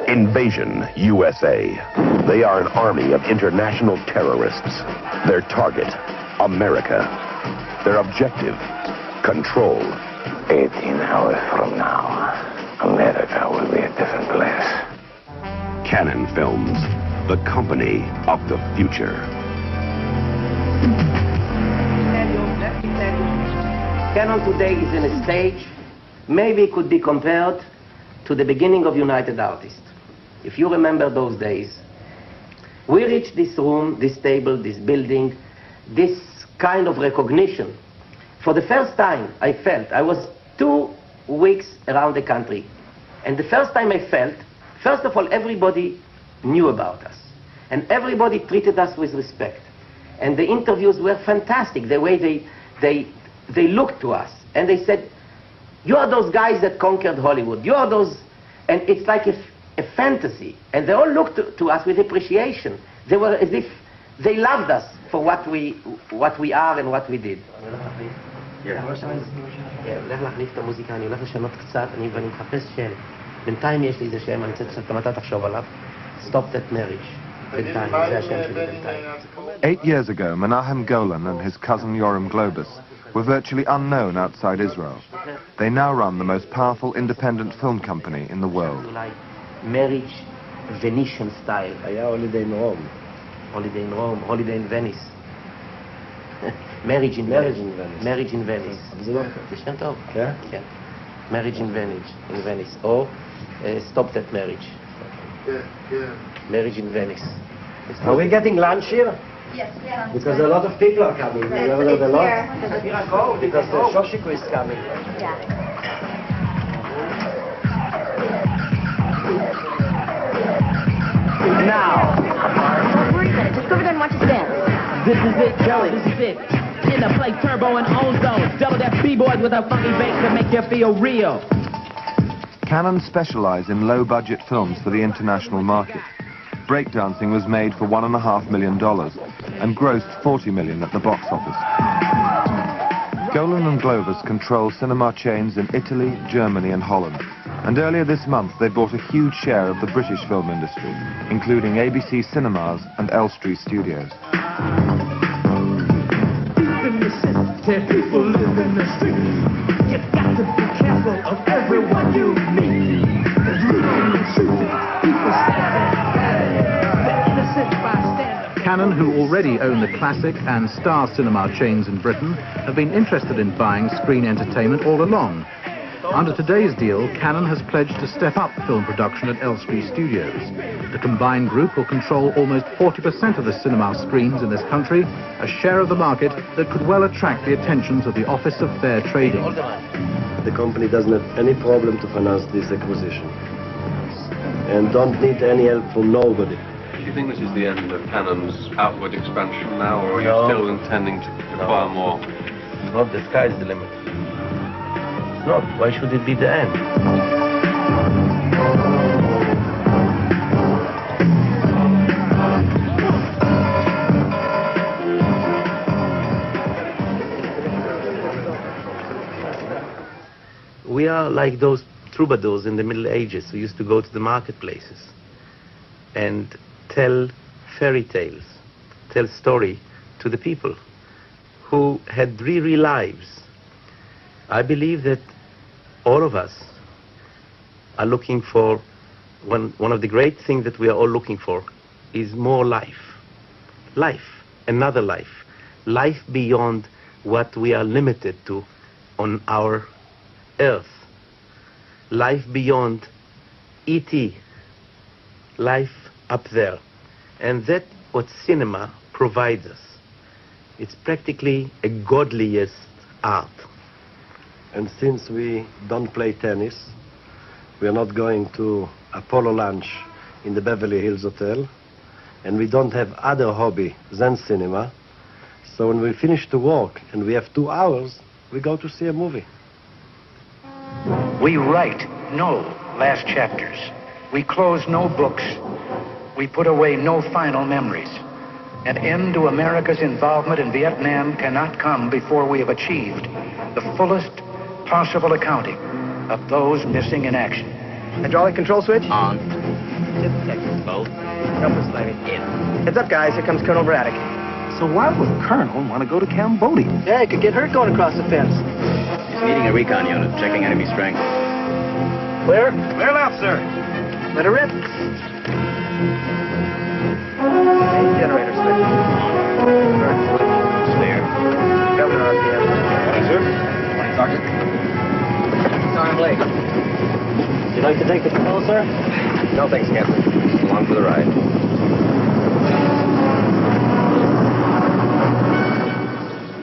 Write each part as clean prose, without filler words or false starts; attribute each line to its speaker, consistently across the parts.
Speaker 1: Invasion USA. They are an army of international terrorists. Their target, America. Their objective, control.
Speaker 2: 18 hours from now, America will be a different place.
Speaker 1: Cannon Films, the company of the future.
Speaker 3: Let me tell you, Canon today is in a stage, maybe it could be compared to the beginning of United Artists. If you remember those days, we reached this room, this table, this building, this kind of recognition. For the first time, I felt, I was 2 weeks around the country, and the first time I felt, first of all, everybody knew about us, and everybody treated us with respect. And the interviews were fantastic, the way they looked to us, and they said, you are those guys that conquered Hollywood, you are those, and it's like a fantasy, and they all looked to us with appreciation. They were as if they loved us for what we are and what we did. הולך להחליף את המוזיקה, אני הולך לשנות קצת, ואני מחפש שם. בינתיים יש לי איזה שם, אני צריך שאתה מתי תחשוב עליו. Stop that marriage. בינתיים, זה השם שלי בינתיים.
Speaker 4: 8 years ago, Menahem Golan and his cousin Yoram Globus were virtually unknown outside Israel. They now run the most powerful independent film company in the world.
Speaker 3: Marriage, Venetian style. היה holiday in Rome. Holiday in Rome, holiday in Venice. Marriage in Venice. Marriage in Venice. זה שם טוב. כן? כן. Marriage in Venice. Or stop that marriage. Marriage in Venice. Are we getting lunch here?
Speaker 5: Yes, we are.
Speaker 3: Because a lot of people are coming.
Speaker 5: It's
Speaker 3: a lot.
Speaker 5: here.
Speaker 3: Go, because the Shoshiko is coming.
Speaker 5: Yeah.
Speaker 3: Now.
Speaker 5: Wait a minute. Just go over there and watch us dance.
Speaker 6: This is it, Kelly. This is it. In the play Turbo and Ozone. Double that B-boys with a funky bass to make you feel real.
Speaker 4: Canon specialize in low-budget films for the international market. Breakdancing was made for $1.5 million and grossed $40 million at the box office. Golan and Globus control cinema chains in Italy, Germany and Holland. And earlier this month they bought a huge share of the British film industry, including ABC Cinemas and Elstree Studios.
Speaker 6: People live in the streets. You got to be careful of everyone you meet. There's looting and shooting, people stabbing, the innocent bystander.
Speaker 7: Canon, who already own the classic and star cinema chains in Britain, have been interested in buying screen entertainment all along. Under today's deal, Canon has pledged to step up film production at Elstree Studios. The combined group will control almost 40% of the cinema screens in this country, a share of the market that could well attract the attentions of the Office of Fair Trading.
Speaker 8: The company doesn't have any problem to finance this acquisition and don't need any help from nobody.
Speaker 9: Do you think this is the end of Canon's outward expansion now, or are you still intending to acquire more?
Speaker 3: Not the sky's the limit. Not. Why should it be the end? We are like those troubadours in the Middle Ages who used to go to the marketplaces and tell fairy tales, tell story to the people who had dreary lives. I believe that all of us are looking for, one of the great things that we are all looking for is more life. Life, another life. Life beyond what we are limited to on our earth. Life beyond E.T. Life up there. And that's what cinema provides us. It's practically a godliest art.
Speaker 8: And since we don't play tennis, we are not going to Apollo lunch in the Beverly Hills Hotel, and we don't have other hobby than cinema, so when we finish to work and we have 2 hours, we go to see a movie.
Speaker 10: We write no last chapters. We close no books. We put away no final memories. An end to America's involvement in Vietnam cannot come before we have achieved the fullest possible accounting of those missing in action.
Speaker 11: Hydraulic control switch?
Speaker 10: On.
Speaker 11: Just a second, Bo. Help us let it in. Heads up, guys. Here comes Colonel Braddock.
Speaker 12: So why would Colonel want to go to Cambodia?
Speaker 11: Yeah, he could get hurt going across the fence.
Speaker 13: He's leading a recon unit, checking enemy strength.
Speaker 11: Clear?
Speaker 12: Clear left, sir.
Speaker 11: Let her rip. Main generator switch.
Speaker 13: Clear.
Speaker 11: Governor RPM.
Speaker 12: Morning, sir.
Speaker 13: Morning, Sergeant.
Speaker 11: Sergeant Blake. Would you like to take the control, sir?
Speaker 13: No, thanks, Captain. Along for the ride.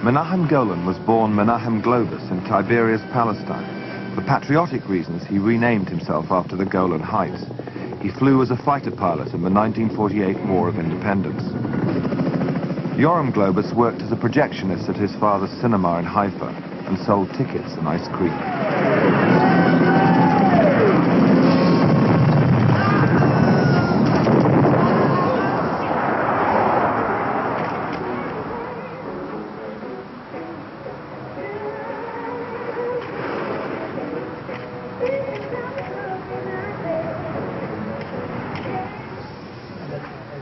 Speaker 4: Menahem Golan was born Menahem Globus in Tiberias, Palestine. For patriotic reasons, he renamed himself after the Golan Heights. He flew as a fighter pilot in the 1948 War of Independence. Yoram Globus worked as a projectionist at his father's cinema in Haifa and sold tickets in Ice Creek.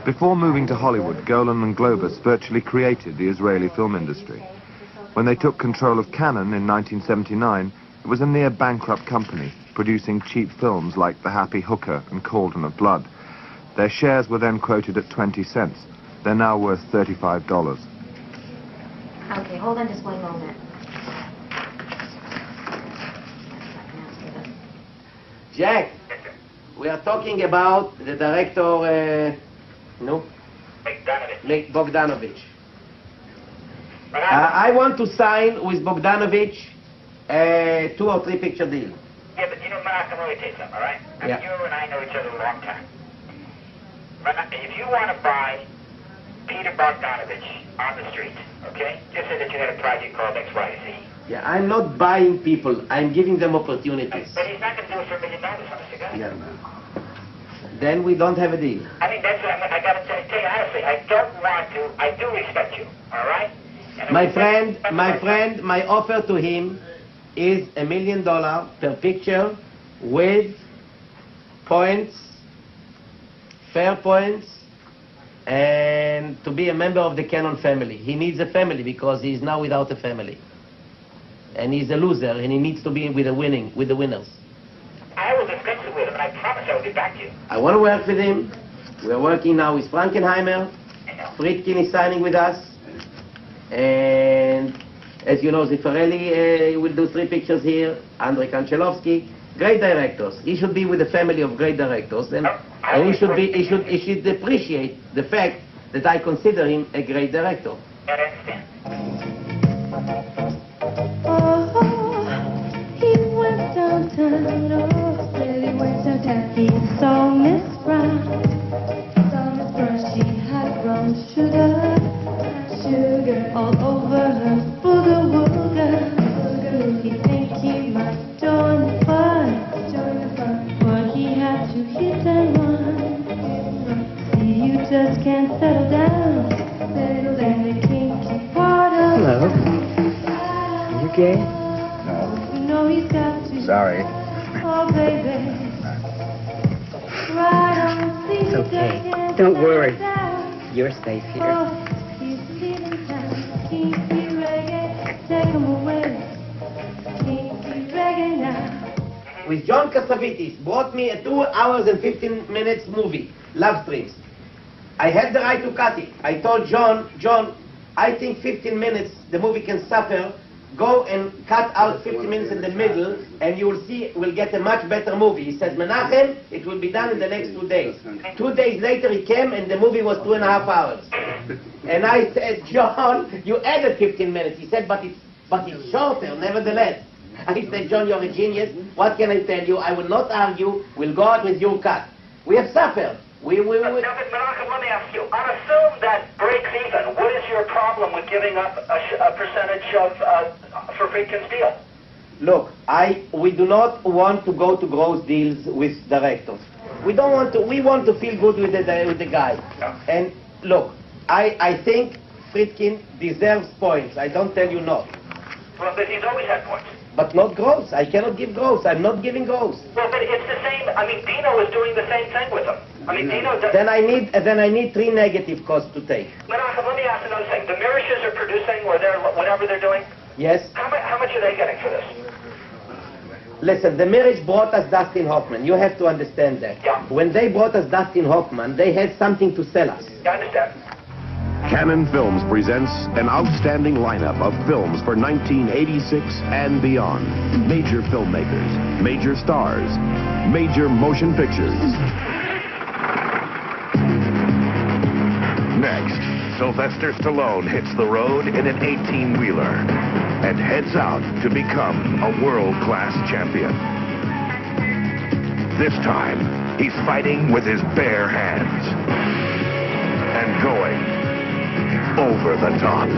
Speaker 4: Before moving to Hollywood, Golan and Globus virtually created the Israeli film industry. When they took control of Canon in 1979, it was a near-bankrupt company, producing cheap films like The Happy Hooker and Cauldron of Blood. Their shares were then quoted at 20 cents. They're now worth $35.
Speaker 5: Okay, hold on just one moment.
Speaker 3: Jack, we are talking about the director, Bogdanovich. I want to sign with Bogdanovich a 2 or 3 picture deal.
Speaker 10: Yeah, but you know, Menahem, let me tell you something, all right?
Speaker 3: Yeah.
Speaker 10: You and I know each other a long time. If you want to buy Peter Bogdanovich on the street, okay, just say that you had a project called XYZ.
Speaker 3: Yeah, I'm not buying people. I'm giving them opportunities.
Speaker 10: But he's not going to do it for $1 million, honest to God.
Speaker 3: Yeah. Then we don't have a deal.
Speaker 10: I mean, that's what I got to tell you honestly. I don't want to. I do respect you, all right?
Speaker 3: My friend, my offer to him is $1 million per picture with points, fair points, and to be a member of the Canon family. He needs a family because he's now without a family. And he's a loser, and he needs to be with the winners.
Speaker 10: I will discuss it with him, and I promise I will get back to you.
Speaker 3: I want to work with him. We're working now with Frankenheimer. Friedkin is signing with us. And as you know, Zeffirelli will do 3 pictures here. Andrei Konchalovsky, great directors. He should be with a family of great directors, and he should appreciate the fact that I consider him a great director.
Speaker 10: I understand.
Speaker 6: He went downtown, oh, said he went downtown. He saw Miss Brown, she had brown sugar all over her booger-wooger. He think he might join the fun, but he had to hit and run. See, you just can't settle down, then the kinky part of.
Speaker 11: Hello. Are you gay?
Speaker 6: No. You know he's got to.
Speaker 11: Sorry.
Speaker 6: Oh, baby. Right on, see,
Speaker 11: It's okay. Don't worry. You're safe here.
Speaker 6: Oh, he's leaving town. Kinky reggae, take him away. Kinky reggae now.
Speaker 3: With John Cassavetes, brought me a 2 hours and 15 minutes movie, Love Streams. I had the right to cut it. I told John, I think 15 minutes the movie can suffer. Go and cut out 50 minutes in the middle, and you will see we'll get a much better movie. He said, Menahem, it will be done in the next 2 days. 2 days later he came, and the movie was 2.5 hours. And I said, John, you added 15 minutes. He said, but it's shorter, nevertheless. I said, John, you're a genius. What can I tell you? I will not argue. We'll go out with your cut. We have suffered.
Speaker 10: Now, Menahem, let me ask you. On assume that breaks even, what is your problem with giving up a percentage for Friedkin's deal?
Speaker 3: Look, we do not want to go to gross deals with directors. We don't want to. We want to feel good with the guy.
Speaker 10: No.
Speaker 3: And look, I think Friedkin deserves points. I don't tell you not.
Speaker 10: Well, but he's always had points.
Speaker 3: but not gross. I cannot give gross. I'm not giving gross.
Speaker 10: Well, but it's the same. I mean, Dino is doing the same thing with them. I mean, Dino does...
Speaker 3: Then I need 3 negative costs to take.
Speaker 10: Menahem, let me ask another thing. The Mirishes are producing whatever they're doing?
Speaker 3: Yes.
Speaker 10: How much are they getting for this?
Speaker 3: Listen, the Mirish brought us Dustin Hoffman. You have to understand that.
Speaker 10: Yeah.
Speaker 3: When they brought us Dustin Hoffman, they had something to sell us.
Speaker 10: I understand.
Speaker 1: Canon Films presents an outstanding lineup of films for 1986 and beyond. Major filmmakers, major stars, major motion pictures.
Speaker 14: Next, Sylvester Stallone hits the road in an 18-wheeler and heads out to become a world-class champion. This time, he's fighting with his bare hands and going over the top.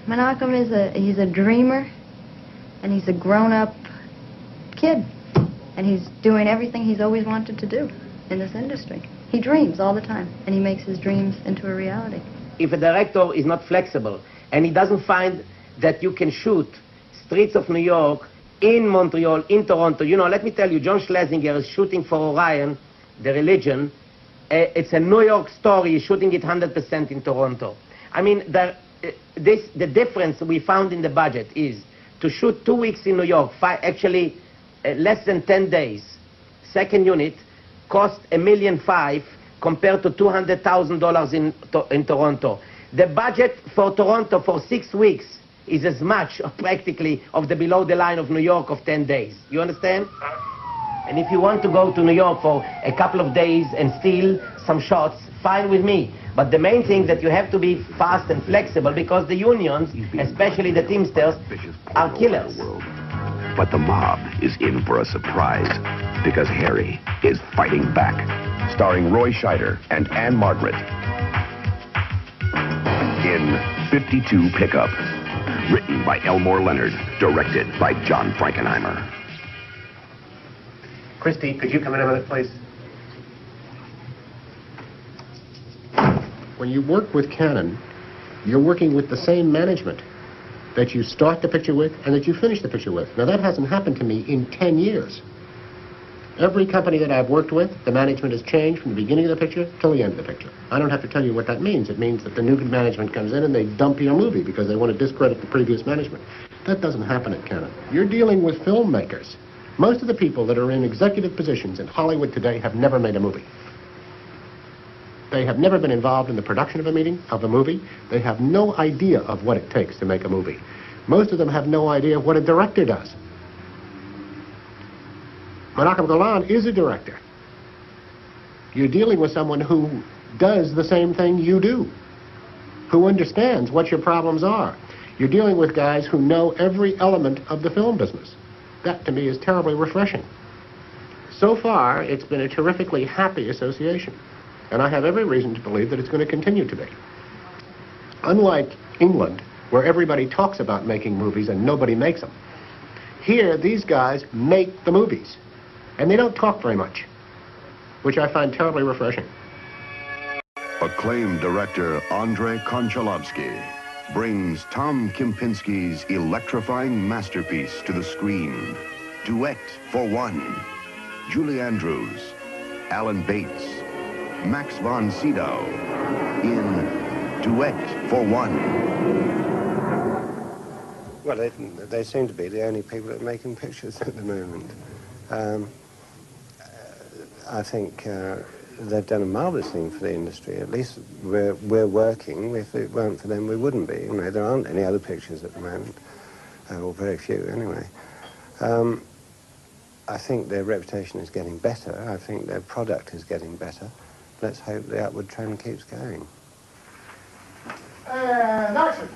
Speaker 15: Menahem he's a dreamer, and he's a grown-up kid, and he's doing everything he's always wanted to do in this industry. He dreams all the time, and he makes his dreams into a reality.
Speaker 3: If a director is not flexible and he doesn't find that you can shoot streets of New York, in Montreal, in Toronto, you know, let me tell you, John Schlesinger is shooting for Orion, The Religion. It's a New York story, he's shooting it 100% in Toronto. I mean, the difference we found in the budget is to shoot 2 weeks in New York, actually less than 10 days. Second unit cost $1.5 million compared to $200,000 in Toronto. The budget for Toronto for 6 weeks is as much, practically, of the below the line of New York of 10 days. You understand? And if you want to go to New York for a couple of days and steal some shots, fine with me. But the main thing that you have to be fast and flexible because the unions, especially the Teamsters, are killers.
Speaker 1: But the mob is in for a surprise because Harry is fighting back. Starring Roy Scheider and Anne Margaret in 52 Pickup. Written by Elmore Leonard, directed by John Frankenheimer.
Speaker 16: Christy, could you come in a minute, please? When you work with Canon, you're working with the same management that you start the picture with and that you finish the picture with. Now, that hasn't happened to me in 10 years. Every company that I've worked with, the management has changed from the beginning of the picture till the end of the picture. I don't have to tell you what that means. It means that the new management comes in and they dump your movie because they want to discredit the previous management. That doesn't happen at Canon. You're dealing with filmmakers. Most of the people that are in executive positions in Hollywood today have never made a movie. They have never been involved in the production of a movie. They have no idea of what it takes to make a movie. Most of them have no idea what a director does. Menahem Golan is a director. You're dealing with someone who does the same thing you do, who understands what your problems are. You're dealing with guys who know every element of the film business. That, to me, is terribly refreshing. So far, it's been a terrifically happy association, and I have every reason to believe that it's going to continue to be. Unlike England, where everybody talks about making movies and nobody makes them, here, these guys make the movies. And they don't talk very much, which I find terribly refreshing.
Speaker 14: Acclaimed director Andrei Konchalovsky brings Tom Kempinski's electrifying masterpiece to the screen. Duet for One. Julie Andrews, Alan Bates, Max von Sydow in Duet for One.
Speaker 8: Well, they seem to be the only people that are making pictures at the moment. I think they've done a marvellous thing for the industry. At least we're working. If it weren't for them, we wouldn't be. You know, there aren't any other pictures at the moment, or very few anyway. I think their reputation is getting better. I think their product is getting better. Let's hope the upward trend keeps going.
Speaker 12: Nelson!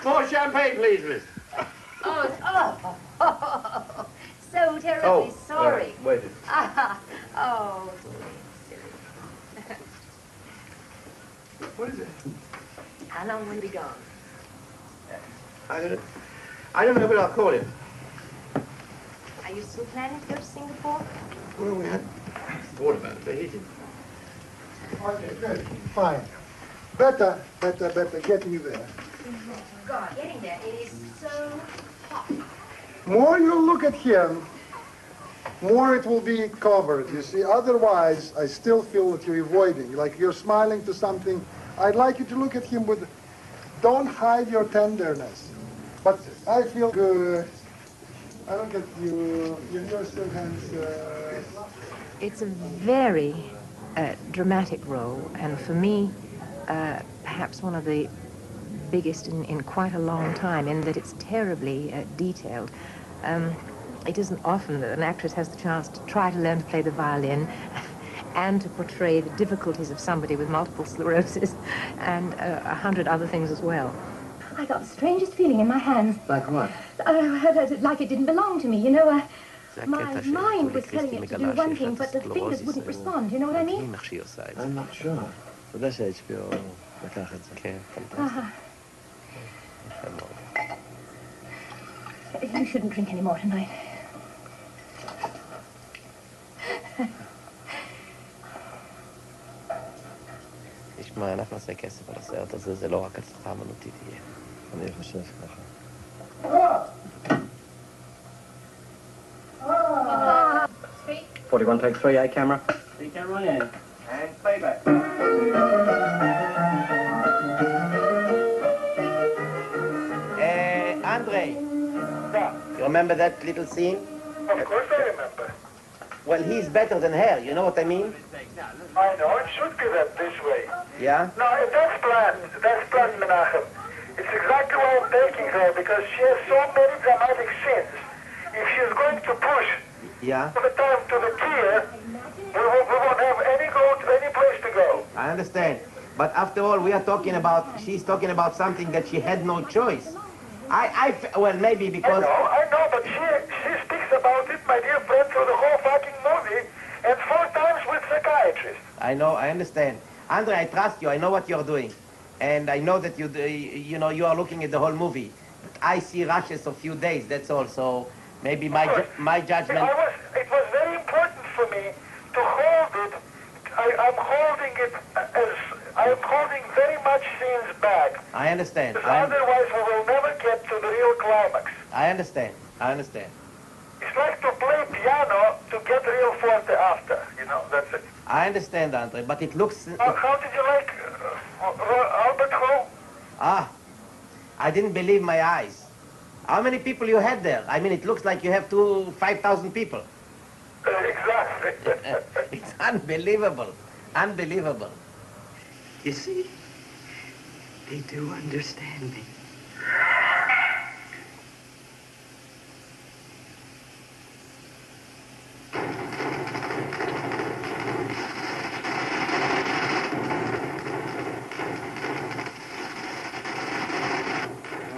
Speaker 12: More champagne, please, miss.
Speaker 5: So terribly sorry.
Speaker 12: Wait.
Speaker 5: Oh, silly.
Speaker 12: What is it?
Speaker 5: How long will he be gone?
Speaker 12: I don't know, but I'll call him.
Speaker 5: Are you still planning to go to Singapore?
Speaker 12: Well, we had thought about it, but he didn't.
Speaker 17: Okay, good. Fine. Better, get me there.
Speaker 5: God, getting there. It is so hot.
Speaker 17: More you look at him, more it will be covered, you see. Otherwise, I still feel that you're avoiding, like you're smiling to something. I'd like you to look at him with, don't hide your tenderness. But I feel good. I look at you, you're still handsome.
Speaker 18: It's a very dramatic role, and for me, perhaps one of the biggest in quite a long time, in that it's terribly detailed. It isn't often that an actress has the chance to try to learn to play the violin and to portray the difficulties of somebody with multiple sclerosis and 100 other things as well.
Speaker 19: I got the strangest feeling in my hands.
Speaker 11: Like what?
Speaker 19: Like it didn't belong to me, you know. My mind was telling it to do one thing, but the fingers wouldn't respond, you know what I mean?
Speaker 11: I'm not sure.
Speaker 19: You shouldn't drink any more tonight.
Speaker 3: תשמע, אנחנו נעשה כסף על הסרט הזה, זה לא רק הצלחה אמנותית תהיה.
Speaker 8: אני חושב ככה.
Speaker 11: 41 takes 3, camera.
Speaker 12: Camera in. And playback.
Speaker 3: Andre, you remember that little scene?
Speaker 20: Of course I remember.
Speaker 3: Well, he's better than her, you know what I mean?
Speaker 20: I know, it should be that this way.
Speaker 3: Yeah?
Speaker 20: No, that's planned, Menahem. It's exactly why I'm taking her, because she has so many dramatic scenes. If she's going to push the time to the tier, we won't have any place to go.
Speaker 3: I understand. But after all, she's talking about something that she had no choice. Well, maybe because...
Speaker 20: I know, but she speaks about it, my dear friend, through the whole fucking movie, and 4 times with psychiatrists.
Speaker 3: I know, I understand. Andre, I trust you. I know what you're doing. And I know that you are looking at the whole movie. But I see rushes of few days, that's all. So maybe my judgment...
Speaker 20: It was very important for me to hold it. I'm holding very much scenes back.
Speaker 3: I understand.
Speaker 20: Otherwise, we will never get to the real climax.
Speaker 3: I understand.
Speaker 20: It's like to play piano to get real forte after. You know, that's it.
Speaker 3: I understand, Andre, but it looks...
Speaker 20: How did you like Albert Hall?
Speaker 3: I didn't believe my eyes. How many people you had there? I mean, it looks like you have 5,000 people.
Speaker 20: Exactly.
Speaker 3: It's unbelievable. Unbelievable.
Speaker 21: You see, they do understand me.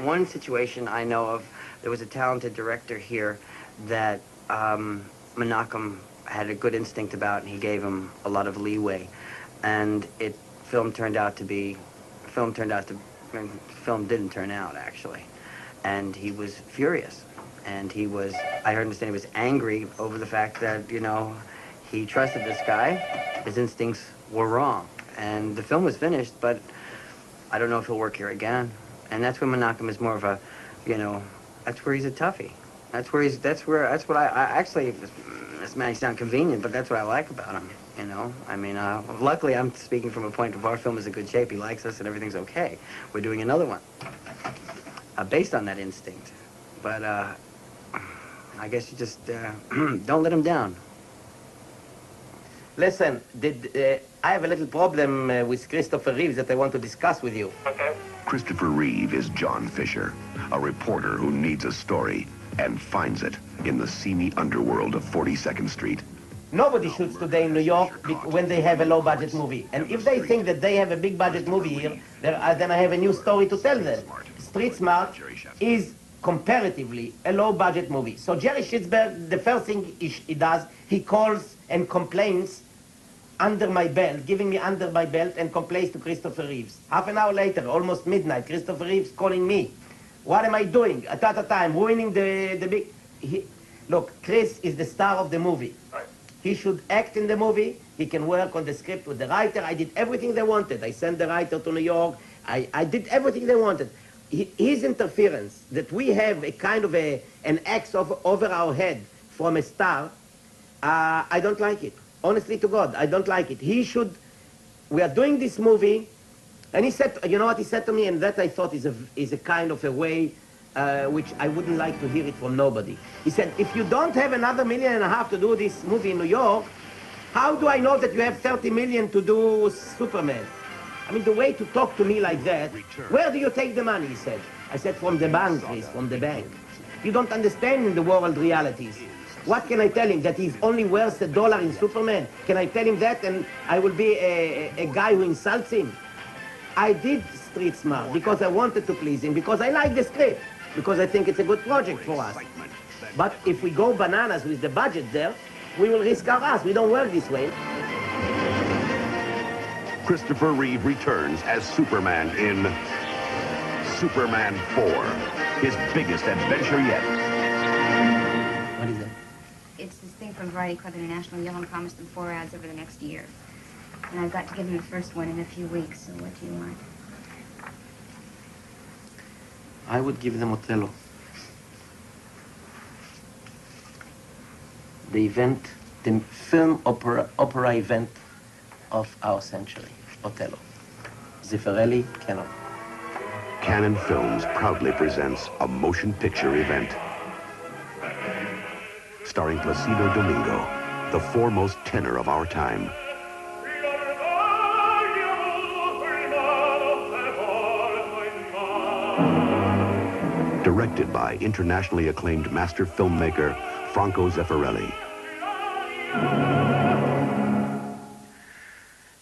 Speaker 22: One situation I know of, there was a talented director here that Menahem had a good instinct about, and he gave him a lot of leeway. And film didn't turn out, actually. And he was furious. And I understand he was angry over the fact that, he trusted this guy. His instincts were wrong. And the film was finished, but I don't know if he'll work here again. And that's where Menahem is more of a, that's where he's a toughie. That's what I actually, this may sound convenient, but that's what I like about him, I mean, luckily I'm speaking from a point of our film is in good shape. He likes us and everything's okay. We're doing another one based on that instinct. But I guess you just don't let him down.
Speaker 3: Listen, I have a little problem with Christopher Reeves that I want to discuss with you.
Speaker 20: Okay.
Speaker 14: Christopher Reeve is John Fisher, a reporter who needs a story and finds it in the seamy underworld of 42nd Street.
Speaker 3: Nobody shoots today in New York when they have a low-budget movie. And if they think that they have a big-budget movie here, then I have a new story to tell them. Street Smart is comparatively a low-budget movie. So Jerry Schittsberg, the first thing he does, he calls and complains under my belt, giving me under my belt, and complains to Christopher Reeves. Half an hour later, almost midnight, Christopher Reeves calling me. What am I doing? I'm ruining the big... Look, Chris is the star of the movie. He should act in the movie. He can work on the script with the writer. I did everything they wanted. I sent the writer to New York. I did everything they wanted. His interference, that we have a kind of an axe over our head from a star, I don't like it. Honestly to God, I don't like it. He should, we are doing this movie, and he said, you know what he said to me, and that I thought is a kind of a way which I wouldn't like to hear it from nobody. He said, if you don't have another $1.5 million to do this movie in New York, how do I know that you have 30 million to do Superman? I mean, the way to talk to me like that, where do you take the money, he said. I said, from the bank, please, from the bank. You don't understand in the world realities. What can I tell him? That he's only worth $1 in Superman? Can I tell him that and I will be a guy who insults him? I did Street Smart because I wanted to please him, because I like the script, because I think it's a good project for us. But if we go bananas with the budget there, we will risk our ass. We don't work this way.
Speaker 1: Christopher Reeve returns as Superman in Superman 4, his biggest adventure yet.
Speaker 3: What is that?
Speaker 15: It's this thing from Variety Club International. Yoram promised them 4 ads over the next year. And I've got to give them the first one in a few weeks, so what do you want?
Speaker 3: I would give them Othello. The event, the film opera event of our century, Othello. Zeffirelli, Cannon.
Speaker 1: Cannon Films proudly presents a motion picture event. Starring Placido Domingo, the foremost tenor of our time. Directed by internationally acclaimed master filmmaker Franco Zeffirelli.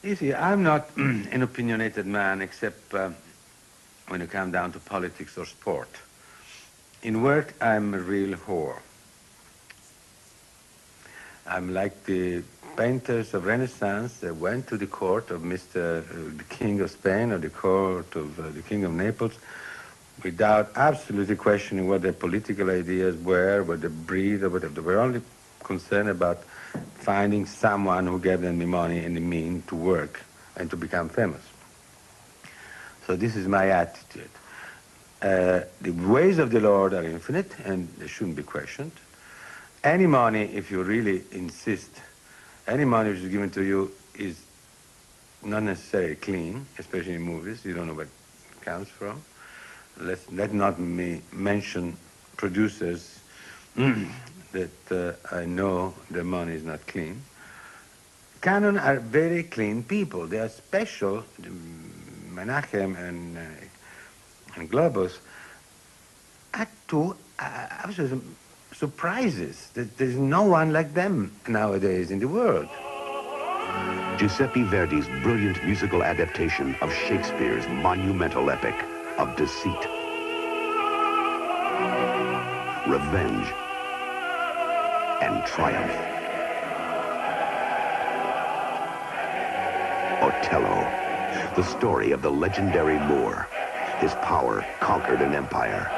Speaker 2: You see, I'm not an opinionated man except when it comes down to politics or sport. In work, I'm a real whore. I'm like the painters of Renaissance that went to the court of the King of Spain or the court of the King of Naples without absolutely questioning what their political ideas were, what their breed, or whatever. They were only concerned about finding someone who gave them the money and the means to work and to become famous. So this is my attitude. The ways of the Lord are infinite and they shouldn't be questioned. Any money, if you really insist, any money which is given to you is not necessarily clean, especially in movies. You don't know where it comes from. Let not me mention producers that I know their money is not clean. Canon are very clean people. They are special. Menahem and Globus are two absolute surprises. There's no one like them nowadays in the world.
Speaker 1: Giuseppe Verdi's brilliant musical adaptation of Shakespeare's monumental epic of deceit, revenge, and triumph. Othello, the story of the legendary Moor. His power conquered an empire.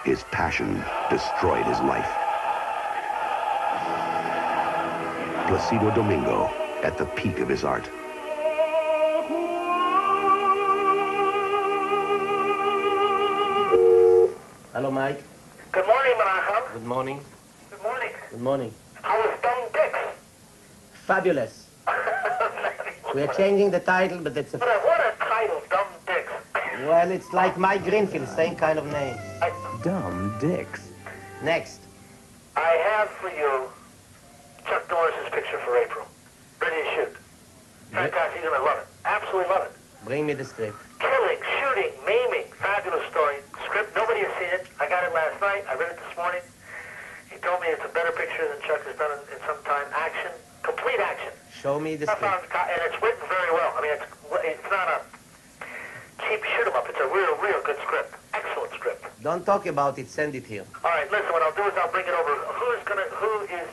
Speaker 1: His passion destroyed his life. Placido Domingo at the peak of his art.
Speaker 3: Hello, Mike.
Speaker 20: Good morning, Menahem.
Speaker 3: Good morning.
Speaker 20: Good morning.
Speaker 3: Good morning.
Speaker 20: How was Dumb Dicks?
Speaker 3: Fabulous. We are changing the title, but it's a...
Speaker 20: What a title, Dumb Dicks.
Speaker 3: Well, it's like Mike Greenfield, same kind of name.
Speaker 2: Dumb Dicks.
Speaker 3: Next.
Speaker 20: I have for you Chuck Norris's picture for April. Ready to shoot. Fantastic. You're going to love it. Absolutely love it.
Speaker 3: Bring me the script.
Speaker 20: Killing, shooting, maiming. Fabulous story. Script, nobody has seen it. I got it last night. I read it this morning. He told me it's a better picture than Chuck has done in some time. Action. Complete action.
Speaker 3: Show me the script.
Speaker 20: And it's written very well. I mean, it's not a cheap shoot 'em up. It's a real good script. Excellent script.
Speaker 3: Don't talk about it. Send it here.
Speaker 20: All right, listen, what I'll do is I'll bring it over. Who is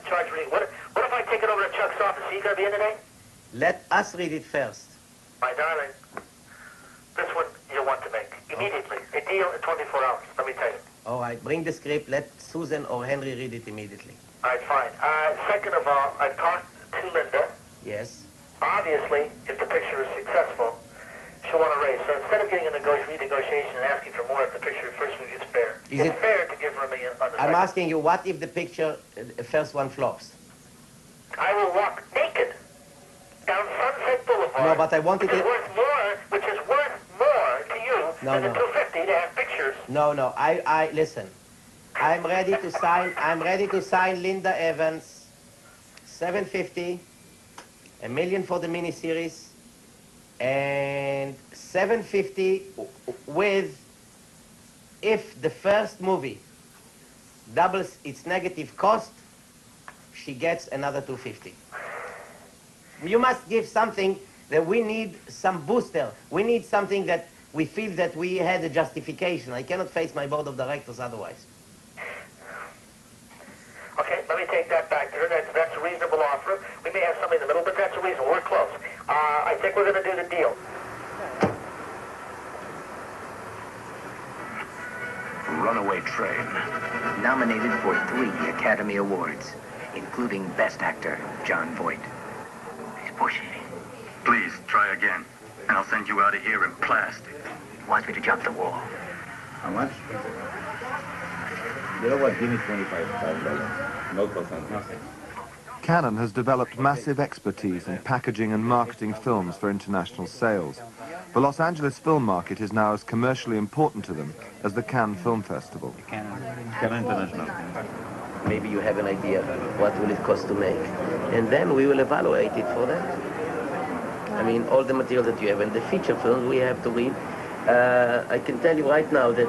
Speaker 20: charged reading? What if I take it over to Chuck's office? Is he going to be in today?
Speaker 3: Let us read it first.
Speaker 20: My darling, this one you'll want to make. Immediately. A deal in 24 hours, let me tell you.
Speaker 3: All right, bring the script. Let Susan or Henry read it immediately.
Speaker 20: All right, fine. Second of all, I talked to Linda.
Speaker 3: Yes.
Speaker 20: Obviously, if the picture is successful, she'll want to raise. So instead of getting a renegotiation and asking for more if the picture first movie is fair, it's fair to give her $1 million on the
Speaker 3: I'm
Speaker 20: second.
Speaker 3: asking you, what if the picture, the first one flops?
Speaker 20: I will walk naked down Sunset Boulevard.
Speaker 3: No, but I wanted
Speaker 20: which is
Speaker 3: it.
Speaker 20: worth more, which is worth more to you than the 250 to have pictures.
Speaker 3: No, I listen. I'm ready to sign Linda Evans, 750, $1 million for the miniseries, and 750 with, if the first movie doubles its negative cost, she gets another 250. You must give something that we need some booster. We need something that we feel that we had a justification. I cannot face my board of directors otherwise.
Speaker 20: Okay, let me take that back there. That's a reasonable offer. We may have something in the middle, but that's a reasonable. We're close. I think we're going to do the deal.
Speaker 7: Runaway Train. Nominated for 3 Academy Awards, including Best Actor, John Voight. He's pushing.
Speaker 9: Please, try again. And I'll send you out of here in plastic.
Speaker 7: Wants me to jump the wall.
Speaker 13: How much? You know what? Give me $25,000. No percent, nothing.
Speaker 4: Canon has developed massive expertise in packaging and marketing films for international sales. The Los Angeles film market is now as commercially important to them as the Cannes Film Festival.
Speaker 13: Canon International.
Speaker 3: Maybe you have an idea what will it cost to make, and then we will evaluate it for that. I mean, all the material that you have, and the feature films we have to read. I can tell you right now that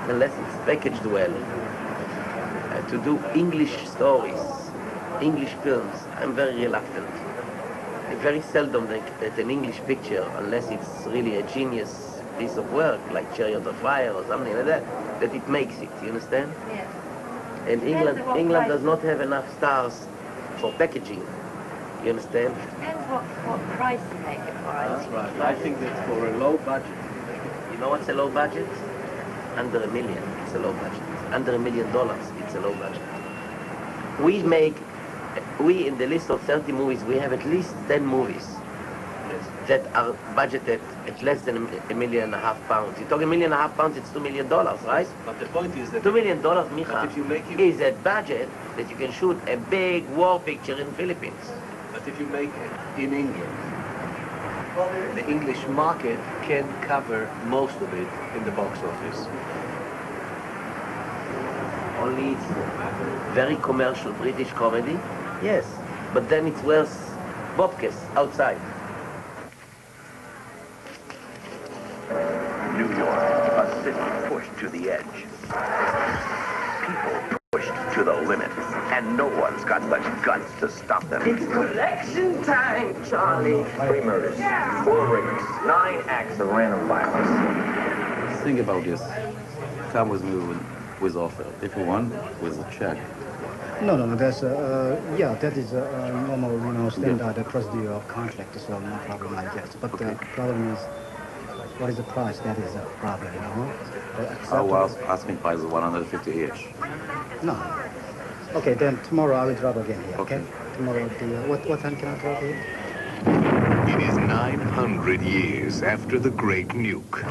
Speaker 3: unless it's packaged well, to do English stories, English films, I'm very reluctant. Very seldom that an English picture, unless it's really a genius piece of work, like Chariot of Fire or something like that it makes it, you understand?
Speaker 5: Yes.
Speaker 3: And England does not have enough stars for packaging, you understand?
Speaker 5: Depends what price you make it for.
Speaker 2: That's right. I think that for a low budget.
Speaker 3: You know what's a low budget? Under $1 million, it's a low budget. Under $1 million, it's a low budget. We in the list of 30 movies, we have at least 10 movies that are budgeted at less than £1.5 million. You talk £1.5 million, it's $2 million, right?
Speaker 2: But the point is that
Speaker 3: $2 million, Micha, is a budget that you can shoot a big war picture in the Philippines.
Speaker 2: But if you make it in England, the English market can cover most of it in the box office.
Speaker 3: Only it's very commercial British comedy, yes, but then it's worth Bobcats outside.
Speaker 7: New York, a city pushed to the edge. People pushed to the limit, and no one's got the guts to stop them.
Speaker 23: It's collection time, Charlie.
Speaker 13: 3 murders, 4 rapes, 9 acts of random violence.
Speaker 24: Think about this. Come with me with offer. If you want, with a check.
Speaker 25: No, that's, yeah, that is a normal, standard procedure of contract, so no problem, I guess. But the problem is, what is the price? That is a problem,
Speaker 24: I was asking price of 150 each.
Speaker 25: No. Okay, then tomorrow I will drop again here, okay? Tomorrow, what time can I drop here?
Speaker 26: It is 900 years after the Great Nuke,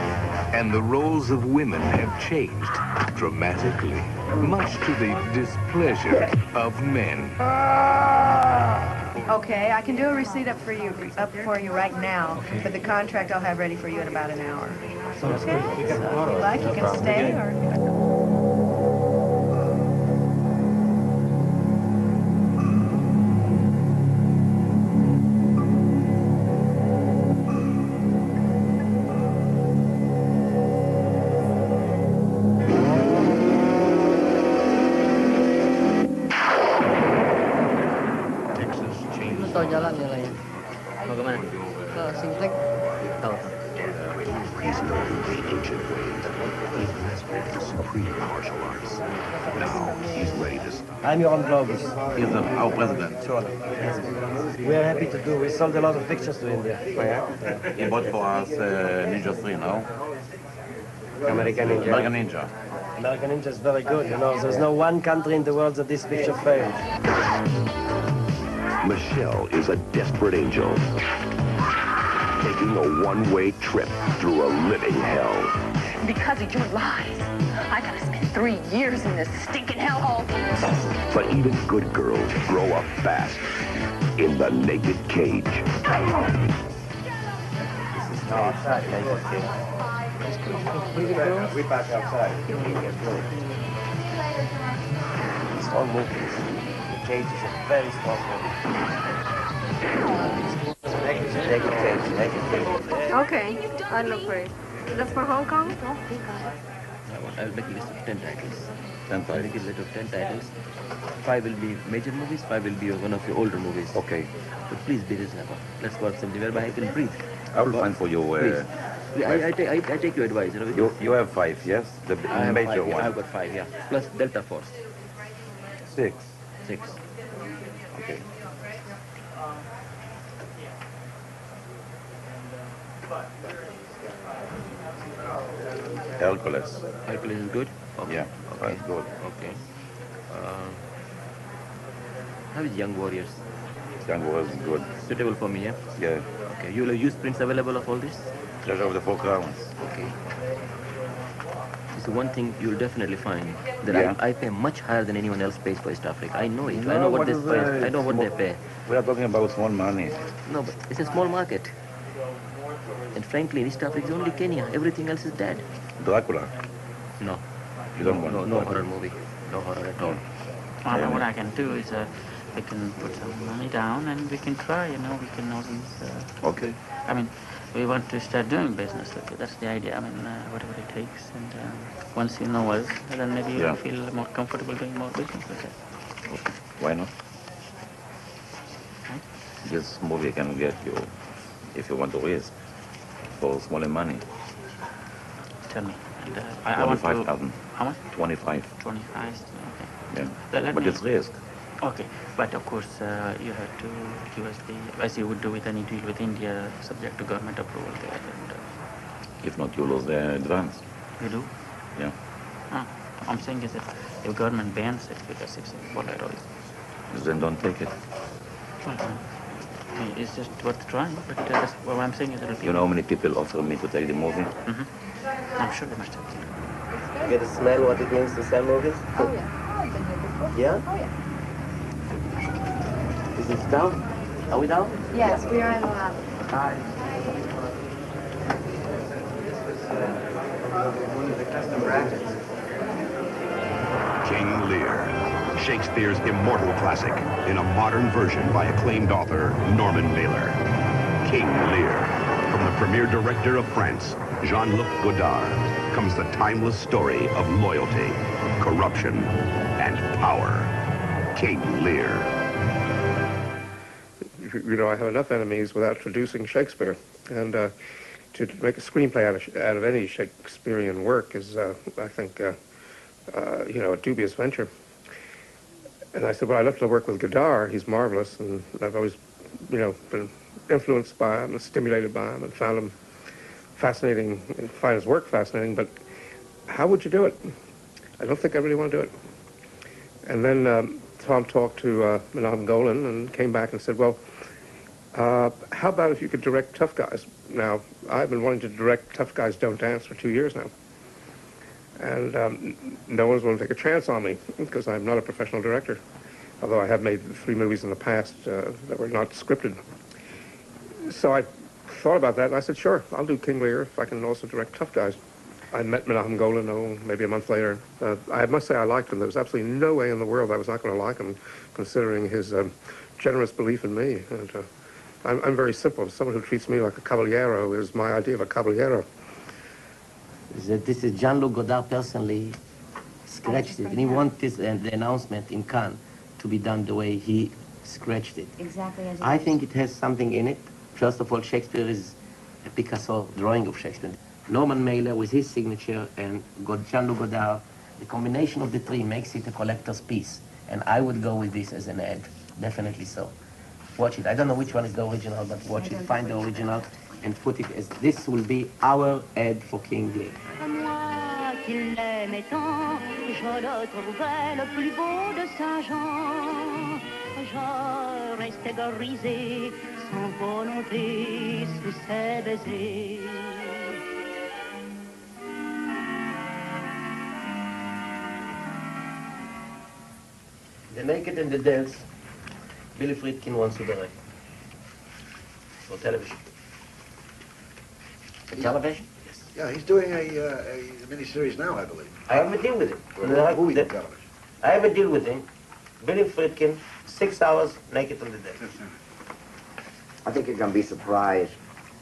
Speaker 26: and the roles of women have changed dramatically, much to the displeasure of men.
Speaker 27: Okay, I can do a receipt up for you right now, but the contract I'll have ready for you in about an hour. Okay, so if you like, you can stay or...
Speaker 11: Jalan ya lah ya. Mau kemana? Ke Simplex. Tahu.
Speaker 14: He's known the ancient ways. He mastered the supreme martial arts. Now he's ready to start.
Speaker 28: I'm Yoram Globus.
Speaker 24: He's our president.
Speaker 28: Sure. We are happy to do. We sold a lot of pictures to India.
Speaker 24: Oh, yeah? He bought for us Ninja 3 now.
Speaker 28: American Ninja.
Speaker 24: American Ninja.
Speaker 28: American Ninja is very good, you know. There's no one country in the world that this picture failed.
Speaker 1: Michelle is a desperate angel, taking a one-way trip through a living hell.
Speaker 6: Because of your lies, I gotta spend 3 years in this stinking hellhole.
Speaker 1: But even good girls grow up fast in the naked cage.
Speaker 28: Outside, we back outside. Strong movements. The cage is a very strong movement.
Speaker 27: Okay, I look for it. That's for Hong Kong?
Speaker 8: I will make a list of 10 titles. I'll make a list of 10 titles. 5 will be major movies, 5 will be one of your older movies.
Speaker 24: Okay.
Speaker 8: But please be reasonable. Let's work something whereby I can breathe.
Speaker 24: I will find for you.
Speaker 8: I take your advice.
Speaker 24: You have 5, yes? The major one.
Speaker 8: I've got 5, yeah. Plus Delta Force.
Speaker 24: 6.
Speaker 8: 6.
Speaker 24: Okay. Hercules.
Speaker 8: Hercules is good? Okay.
Speaker 24: Yeah,
Speaker 8: okay.
Speaker 24: That's good.
Speaker 8: Okay. How is Young Warriors?
Speaker 24: Young Warriors is good.
Speaker 8: Suitable for me, yeah?
Speaker 24: Yeah.
Speaker 8: Okay. You will use prints available of all this?
Speaker 24: Treasure of the Four Crowns.
Speaker 8: Okay. So one thing you'll definitely find that I pay much higher than anyone else pays for East Africa. I know it.
Speaker 24: No,
Speaker 8: I know what this pays. I know what they pay.
Speaker 24: We are talking about small money.
Speaker 8: No, but it's a small market. And frankly, in East Africa, it's only Kenya. Everything else is dead.
Speaker 24: Dracula?
Speaker 8: No.
Speaker 24: You don't want
Speaker 8: no horror movie. No horror at all.
Speaker 11: Well, what I can do is we can put some money down and we can try, you know, we can always...
Speaker 24: okay.
Speaker 11: I mean, we want to start doing business. Okay, that's the idea. I mean, whatever it takes. And once you know us, then maybe you'll feel more comfortable doing more business with it.
Speaker 24: Okay. Why not?
Speaker 11: Right?
Speaker 24: This movie can get you, if you want to risk, for smaller money.
Speaker 11: Tell me. And, I want
Speaker 24: 25,000.
Speaker 11: How much?
Speaker 24: 25.
Speaker 11: 25, okay.
Speaker 24: Yeah. But it's risk.
Speaker 11: Okay, but of course you have to give us the, as you would do with any deal with India, subject to government approval there. And,
Speaker 24: if not, you lose the advance.
Speaker 11: You do?
Speaker 24: Yeah.
Speaker 11: I'm saying is that if government bans it because it's a bolero,
Speaker 24: Then don't take it.
Speaker 11: well, it's just worth trying. But that's what I'm saying is that
Speaker 24: You know how many people offer me to take the movie?
Speaker 11: I'm sure they must have.
Speaker 3: Get a smell what it means to sell movies?
Speaker 15: Oh yeah, I've been here before.
Speaker 3: Yeah?
Speaker 15: Oh yeah.
Speaker 3: Is it down? Are we down?
Speaker 15: Yes, we are in the lobby.
Speaker 3: Hi.
Speaker 1: King Lear, Shakespeare's immortal classic, in a modern version by acclaimed author Norman Mailer. King Lear, from the premier director of France, Jean-Luc Godard, comes the timeless story of loyalty, corruption, and power. King Lear.
Speaker 10: You know, I have enough enemies without traducing Shakespeare. And to make a screenplay out of any Shakespearean work is, I think, you know, a dubious venture. And I said, well, I'd love to work with Godard. He's marvelous, and I've always, you know, been influenced by him and stimulated by him and found him fascinating, and find his work fascinating, but how would you do it? I don't think I really want to do it. And then Tom talked to Menahem Golan and came back and said, well, how about if you could direct Tough Guys? Now, I've been wanting to direct Tough Guys Don't Dance for 2 years now. And no one's willing to take a chance on me because I'm not a professional director, although I have made 3 movies in the past that were not scripted. So I thought about that, and I said, sure, I'll do King Lear if I can also direct Tough Guys. I met Menahem Golan, maybe a month later. I must say I liked him. There was absolutely no way in the world I was not going to like him, considering his generous belief in me. And, I'm very simple. Someone who treats me like a caballero is my idea of a caballero.
Speaker 3: This is Jean-Luc Godard personally scratched it, and he wanted the announcement in Cannes to be done the way he scratched it.
Speaker 15: Exactly as
Speaker 3: I think it has something in it. First of all, Shakespeare is a Picasso drawing of Shakespeare. Norman Mailer with his signature and Jean-Luc Godard, the combination of the 3 makes it a collector's piece. And I would go with this as an ad, definitely so. Watch it. I don't know which one is the original, but watch it. Find the original and put it as this will be our ad for King Lear.
Speaker 12: qu'il l'aimait tant, je le trouvais le plus beau de Saint-Jean. Je restais grisé, sans volonté, sous ses baisers.
Speaker 3: The Naked and the Dance, Billy Friedkin wants to direct for television. For television? Yes.
Speaker 16: Yeah, he's doing a miniseries now, I believe.
Speaker 3: I have a deal with him.
Speaker 16: Movie television.
Speaker 3: I have a deal with him. Billy Friedkin, 6 hours, Naked and the Dance.
Speaker 17: I think you're going to be surprised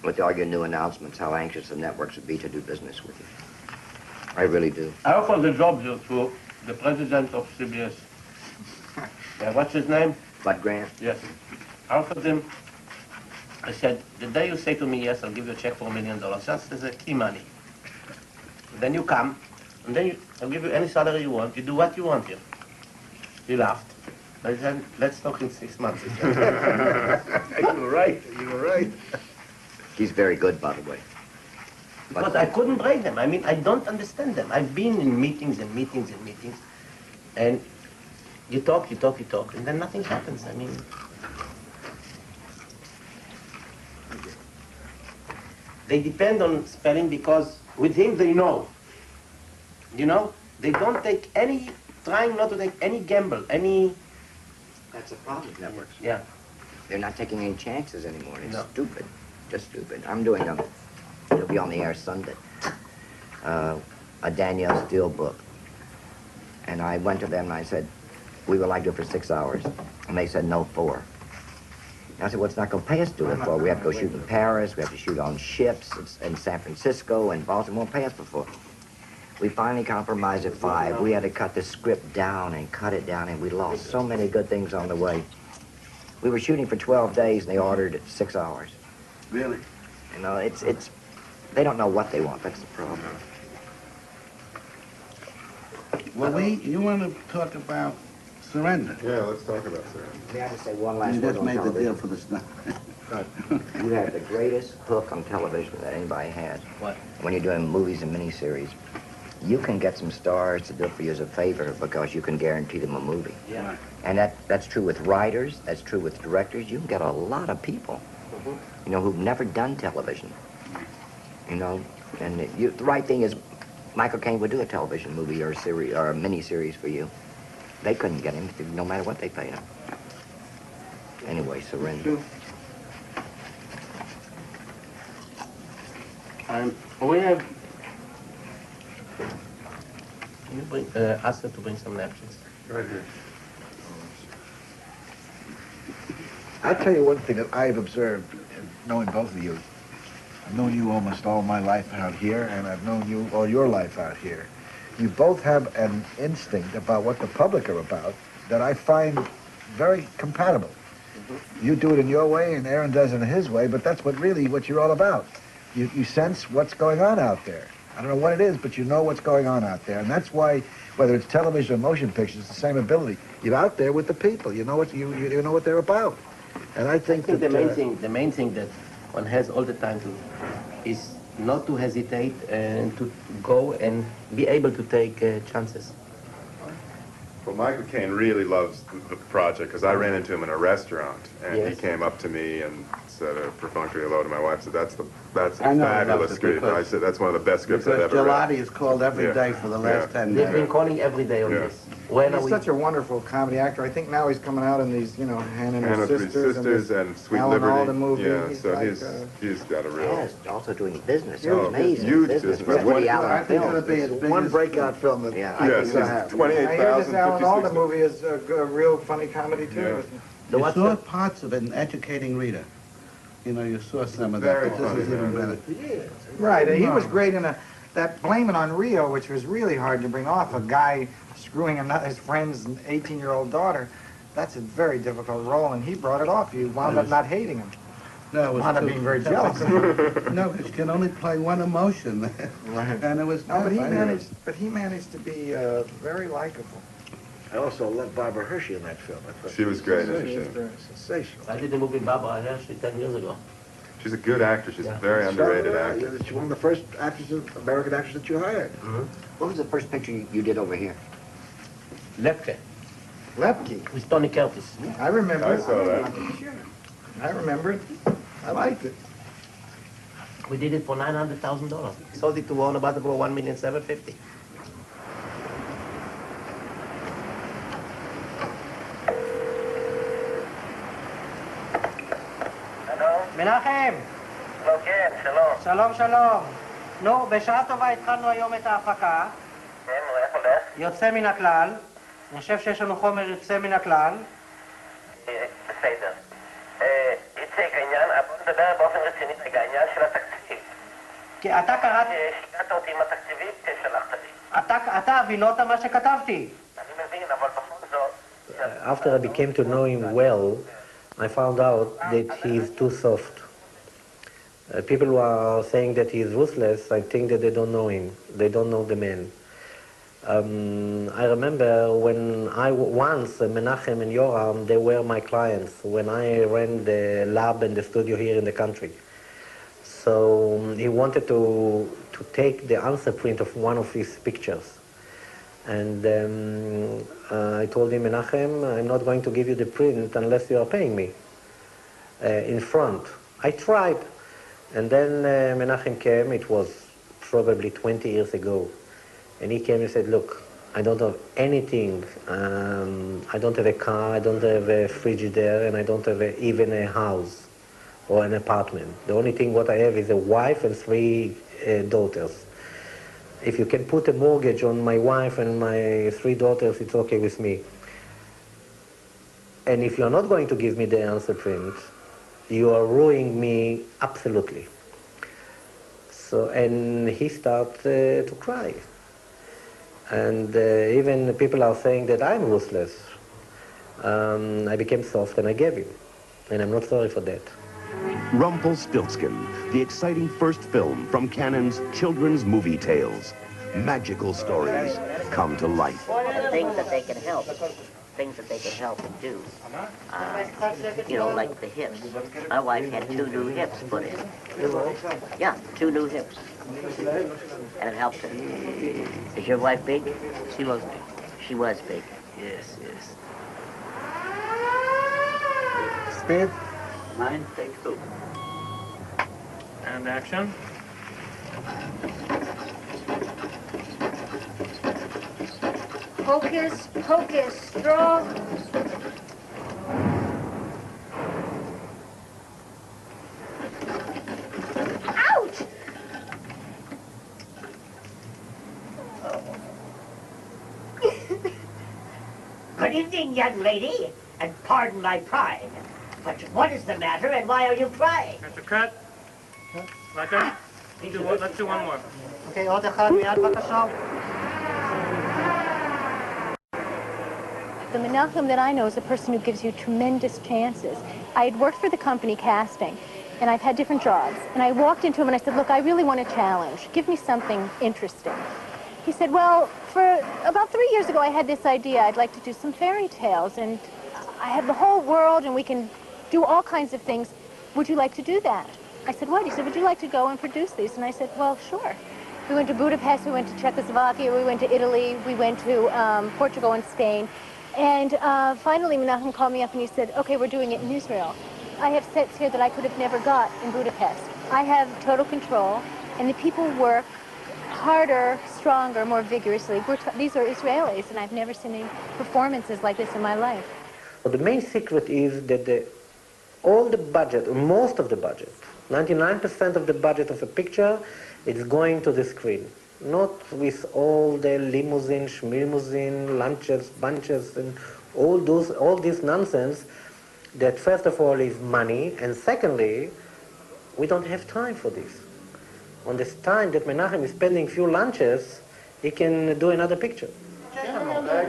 Speaker 17: with all your new announcements how anxious the networks would be to do business with you. I really do.
Speaker 3: I offered the job to the president of CBS. What's his name?
Speaker 17: Bud Grant?
Speaker 3: Yes. I offered him, I said, the day you say to me, yes, I'll give you a check for $1 million, just as a key money. Then you come, and then I'll give you any salary you want. You do what you want here. He laughed. I said, let's talk in 6 months.
Speaker 16: You were right. You were right.
Speaker 17: He's very good, by the way.
Speaker 3: But I couldn't break them. I mean, I don't understand them. I've been in meetings and meetings and meetings, and you talk, and then nothing happens. I mean, they depend on spelling because with him they know. You know, they don't take any, trying not to take any gamble, any...
Speaker 17: That's a problem with networks.
Speaker 3: Yeah.
Speaker 17: They're not taking any chances anymore. It's stupid. Just stupid. I'm doing it'll be on the air Sunday, a Danielle Steele book. And I went to them and I said, we would like to do it for 6 hours. And they said, no, 4. And I said, well, it's not going to pay us to do it for. We have to go shoot in Paris. We have to shoot on ships in San Francisco and Baltimore. Won't pay us for 4. We finally compromised at 5. We had to cut the script down and cut it down, and we lost so many good things on the way. We were shooting for 12 days, and they ordered 6 hours.
Speaker 16: Really?
Speaker 17: You know, they don't know what they want. That's the problem.
Speaker 18: Well, you want to talk about surrender?
Speaker 4: Yeah, let's talk about surrender.
Speaker 17: May I just say one last word
Speaker 18: You just
Speaker 17: on
Speaker 18: made the
Speaker 17: television?
Speaker 18: deal for the snuff.
Speaker 17: You have the greatest hook on television that anybody has.
Speaker 3: What?
Speaker 17: When you're doing movies and miniseries, you can get some stars to do it for you as a favor because you can guarantee them a movie.
Speaker 3: Yeah.
Speaker 17: And that's true with writers, that's true with directors. You can get a lot of people, you know, who've never done television. You know, and the right thing is Michael Caine would do a television movie or a series or a miniseries for you. They couldn't get him no matter what they paid him. Anyway, surrender.
Speaker 3: We have... Can you bring, ask her to bring some napkins?
Speaker 16: Right here. I'll tell you one thing that I've observed, knowing both of you. I've known you almost all my life out here, and I've known you all your life out here. You both have an instinct about what the public are about that I find very compatible. You do it in your way, and Aaron does it in his way, but that's what you're all about. You sense what's going on out there. I don't know what it is, but you know what's going on out there. And that's why, whether it's television or motion pictures, it's the same ability. You're out there with the people. You know what you know what they're about. And I think that
Speaker 3: the main thing that one has all the time is not to hesitate and to go and be able to take chances.
Speaker 4: Well, Michael Caine really loves the project because I ran into him in a restaurant and
Speaker 3: Yes.
Speaker 4: he came up to me and said a perfunctory hello to my wife. Said that's a
Speaker 18: I know, I
Speaker 4: fabulous
Speaker 18: loved it
Speaker 4: script. I said that's one of the best scripts I've
Speaker 18: Because
Speaker 4: ever
Speaker 18: Gelati
Speaker 4: read.
Speaker 18: is called every day for the last 10
Speaker 3: They've
Speaker 18: days.
Speaker 3: been calling every day on this. When are
Speaker 19: He's
Speaker 3: we?
Speaker 19: such a wonderful comedy actor. I think now he's coming out in these, you know, Hannah and
Speaker 4: Hannah
Speaker 19: Her
Speaker 4: Three
Speaker 19: Sisters,
Speaker 4: Sisters
Speaker 19: and,
Speaker 4: and
Speaker 19: this
Speaker 4: Sweet
Speaker 19: Alan
Speaker 4: Liberty.
Speaker 19: Alda movie.
Speaker 4: Yeah,
Speaker 19: He's
Speaker 4: so
Speaker 19: like,
Speaker 4: he's got a real...
Speaker 17: Yes, also doing business.
Speaker 4: Oh,
Speaker 17: Amazing
Speaker 4: huge
Speaker 17: business.
Speaker 4: business.
Speaker 17: With Woody Allen
Speaker 18: I think it'll be his
Speaker 17: films.
Speaker 18: biggest...
Speaker 16: one breakout film that
Speaker 17: Yeah,
Speaker 16: I
Speaker 4: Yes,
Speaker 16: think I
Speaker 4: it's
Speaker 16: have.
Speaker 4: 28,000,
Speaker 19: I hear this Alan Alda
Speaker 4: 56.
Speaker 19: movie is a real funny comedy too.
Speaker 4: Yeah.
Speaker 19: Isn't it?
Speaker 18: You saw parts of it in Educating Rita. You know, you saw some of that,
Speaker 4: Very
Speaker 18: but this
Speaker 4: funny,
Speaker 18: is even
Speaker 4: yeah.
Speaker 18: better.
Speaker 19: Right, and he was great in that Blame It on Rio, which was really hard to bring off. A guy screwing his friend's 18-year-old daughter. That's a very difficult role, and he brought it off. You wound up not hating him.
Speaker 18: No, it was
Speaker 19: Wound up
Speaker 18: too-
Speaker 19: being very jealous.
Speaker 18: No, because you can only play one emotion, and it was
Speaker 19: No,
Speaker 18: tough.
Speaker 19: but he
Speaker 18: I know.
Speaker 19: managed to be very likable.
Speaker 16: I also love Barbara Hershey in that film. I thought
Speaker 4: She was great,
Speaker 16: She
Speaker 4: isn't
Speaker 16: was
Speaker 4: she?
Speaker 16: very sensational.
Speaker 3: I did the movie Barbara Hershey 10 years ago.
Speaker 4: She's a good actress. She's a very underrated actor.
Speaker 16: She's one of the first actresses, American actresses that you hired.
Speaker 17: What was the first picture you did over here?
Speaker 3: Lepke.
Speaker 16: Lepke?
Speaker 3: With Tony Curtis.
Speaker 16: I remember.
Speaker 4: I saw that.
Speaker 16: I remember it. I liked it.
Speaker 3: We did it for $900,000. Sold it to Warner Brothers for $1,750,000.
Speaker 2: מנחם!
Speaker 13: לא, כן, שלום.
Speaker 2: שלום, שלום. נו, בשעה טובה התחלנו היום את ההפקה.
Speaker 13: כן, נו, איך הולך?
Speaker 2: יוצא מן הכלל. אני חושב שיש לנו חומר יוצא מן הכלל.
Speaker 13: בסדר. איציק, העניין, בוא נדבר באופן רציני רגע, העניין של התקציב.
Speaker 2: כי אתה קראת...
Speaker 13: שיגעת אותי עם התקציבים ששלחת לי.
Speaker 2: אתה הבינית מה שכתבתי.
Speaker 13: אני מבין, אבל בכל זאת...
Speaker 5: After I became to know him well, I found out that he is too soft. People who are saying that he is ruthless, I think that they don't know him. They don't know the man. I remember when once Menahem and Yoram, they were my clients when I ran the lab and the studio here in the country. So he wanted to take the answer print of one of his pictures. And I told him, Menahem, I'm not going to give you the print unless you are paying me in front. I tried. And then Menahem came, it was probably 20 years ago. And he came and said, look, I don't have anything. I don't have a car, I don't have a frigidaire, and I don't have even a house or an apartment. The only thing what I have is a wife and 3 daughters. If you can put a mortgage on my wife and my 3 daughters, it's okay with me. And if you're not going to give me the answer print, you are ruining me absolutely. So, and he started to cry. And even people are saying that I'm ruthless. I became soft and I gave him. And I'm not sorry for that.
Speaker 14: Rumpelstiltskin, the exciting first film from Cannon's children's movie tales. Magical stories come to life.
Speaker 7: The things that they can help. Things that they could help and do. You know, like the hips. My wife had 2 new hips put in. Yeah, 2 new hips. And it helped her. Is your wife big?
Speaker 11: She was big.
Speaker 7: She was big.
Speaker 11: Yes, yes.
Speaker 16: Speed?
Speaker 11: 9, take 2.
Speaker 2: And action.
Speaker 12: Hocus pocus, straw. Ouch!
Speaker 9: Good evening, young lady, and pardon my pride. But what is the matter, and why are you crying?
Speaker 2: That's a cut. Like that. Let's do one more. Okay, עוד אחד מיד בבקשה.
Speaker 20: The Menahem that I know is a person who gives you tremendous chances. I had worked for the company casting, and I've had different jobs. And I walked into him and I said, look, I really want a challenge. Give me something interesting. He said, well, for about 3 years ago, I had this idea. I'd like to do some fairy tales, and I have the whole world, and we can do all kinds of things. Would you like to do that? I said, what? He said, would you like to go and produce these? And I said, well, sure. We went to Budapest, we went to Czechoslovakia, we went to Italy, we went to Portugal and Spain. And finally, Menahem called me up and he said, okay, we're doing it in Israel. I have sets here that I could have never got in Budapest. I have total control, and the people work harder, stronger, more vigorously. These are Israelis, and I've never seen any performances like this in my life.
Speaker 5: Well, the main secret is that all the budget, or most of the budget, 99% of the budget of a picture is going to the screen. Not with all the limousine, schmilmousine, lunches, bunches, and all this nonsense that first of all is money, and secondly, we don't have time for this. On this time that Menahem is spending few lunches, he can do another picture.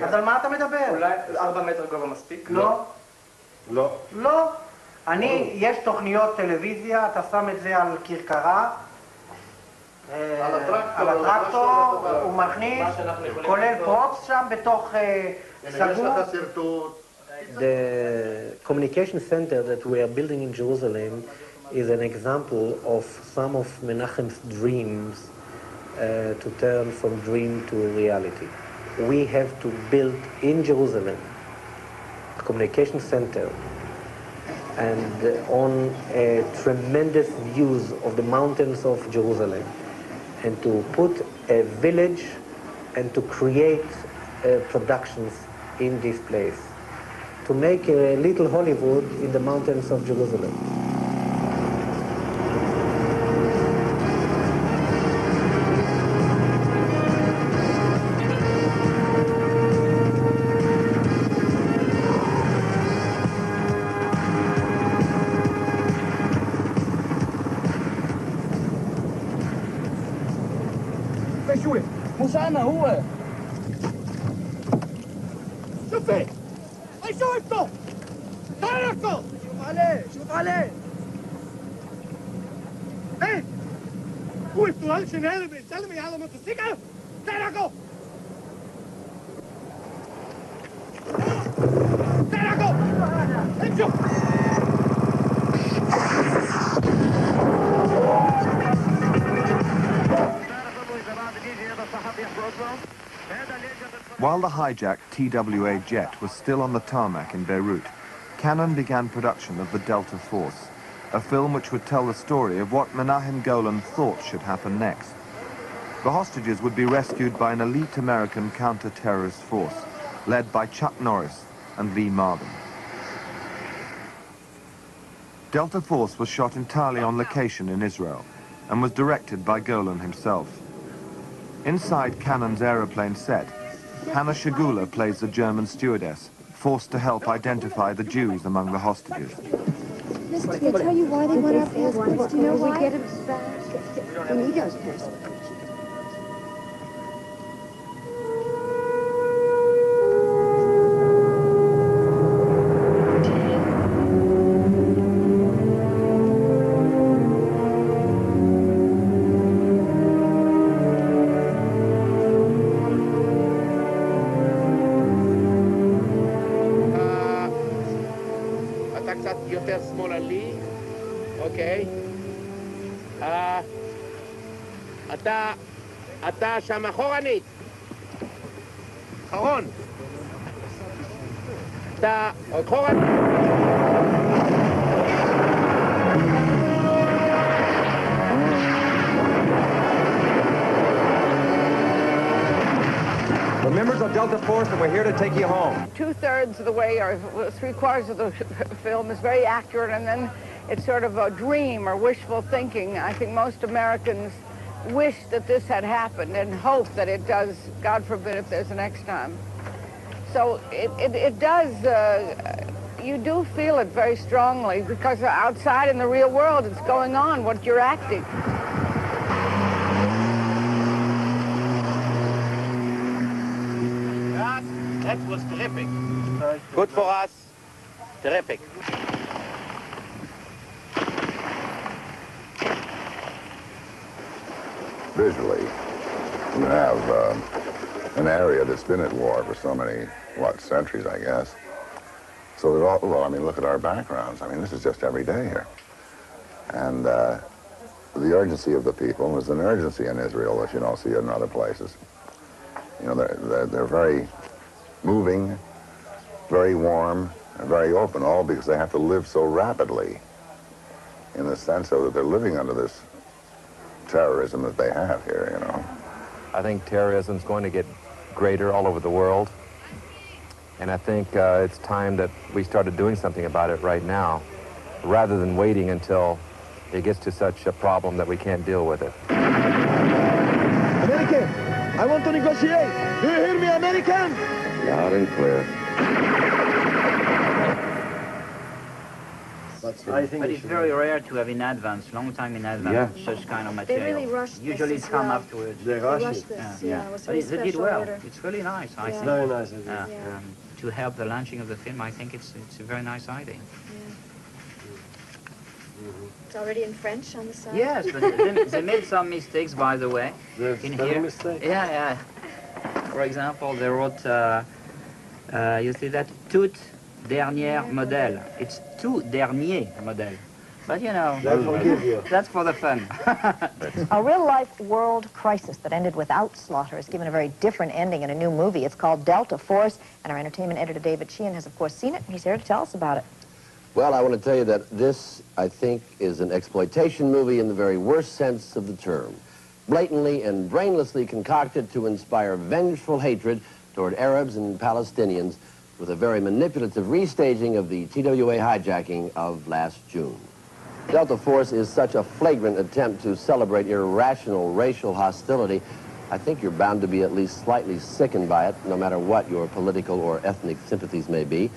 Speaker 2: אז על מה אתה מדבר?
Speaker 8: אולי 4 מטר גובה מספיק?
Speaker 2: לא.
Speaker 8: לא.
Speaker 2: לא. יש תוכניות טלוויזיה, אתה שם את זה על כרכרה, על הטרקטור, הוא מכניס, כולל פרופס שם בתוך סגור.
Speaker 5: The communication center that we are building in Jerusalem is an example of some of Menachem's dreams to turn from dream to reality. We have to build in Jerusalem a communication center and on tremendous views of the mountains of Jerusalem, and to put a village and to create productions in this place, to make a little Hollywood in the mountains of Jerusalem.
Speaker 2: موسى هو شوف ايه اي شوفته تركه شوف عليه شوف عليه ايه هو السؤال شنو بيسلم على موتوسيكل تركه تركه امشوا
Speaker 4: While the hijacked TWA jet was still on the tarmac in Beirut, Cannon began production of The Delta Force, a film which would tell the story of what Menahem Golan thought should happen next. The hostages would be rescued by an elite American counter-terrorist force, led by Chuck Norris and V. Marvin. Delta Force was shot entirely on location in Israel and was directed by Golan himself. Inside Cannon's aeroplane set, Hannah Shagula plays the German stewardess, forced to help identify the Jews among the hostages.
Speaker 6: Listen, did they tell you why they want our passports? Do you know why? We get them back. We need those passports.
Speaker 10: אתה שם אחורנית. אחרון. אתה אחורנית.
Speaker 21: We're members of Delta Force and we're here to take you home.
Speaker 22: 2/3 of the way, or 3/4 of the film is very accurate, and then it's sort of a dream or wishful thinking. I think most Americans wish that this had happened and hope that it does, God forbid if there's a next time. So it does, you do feel it very strongly, because outside in the real world it's going on, what you're acting.
Speaker 10: That was terrific. Good for us. Terrific.
Speaker 23: Visually, you have an area that's been at war for so many, centuries, I guess. So that all, well, I mean, look at our backgrounds. I mean, this is just every day here. And the urgency of the people is an urgency in Israel that you don't see in other places. You know, they're very moving, very warm, and very open, all because they have to live so rapidly, in the sense of that they're living under this terrorism that they have here, you know.
Speaker 24: I think terrorism's going to get greater all over the world. And I think it's time that we started doing something about it right now, rather than waiting until it gets to such a problem that we can't deal with it.
Speaker 2: American, I want to negotiate. Do you hear me, American?
Speaker 23: Loud and clear.
Speaker 25: But it's very rare to have in advance, long time in advance, such kind of material.
Speaker 6: They really rush this.
Speaker 25: Usually it's come afterwards.
Speaker 6: They rush this, yeah. It was very
Speaker 25: But they did
Speaker 6: special
Speaker 25: well.
Speaker 6: order.
Speaker 25: It's really nice, I think.
Speaker 2: Very nice.
Speaker 25: To help the launching of the film, I think it's a very nice idea.
Speaker 6: It's already in French on the side.
Speaker 25: Yes, but they made some mistakes, by the way. In here.
Speaker 2: Mistake.
Speaker 25: Yeah. For example, they wrote, you see that, tout dernier modèle. It's tout dernier modèle. But you know,
Speaker 16: you.
Speaker 25: that's for the fun.
Speaker 1: A real-life world crisis that ended without slaughter is given a very different ending in a new movie. It's called Delta Force, and our entertainment editor, David Sheehan, has, of course, seen it, and he's here to tell us about it.
Speaker 15: Well, I want to tell you that this, I think, is an exploitation movie in the very worst sense of the term. Blatantly and brainlessly concocted to inspire vengeful hatred toward Arabs and Palestinians with a very manipulative restaging of the TWA hijacking of last June. Delta Force is such a flagrant attempt to celebrate irrational racial hostility. I think you're bound to be at least slightly sickened by it, no matter what your political or ethnic sympathies may be.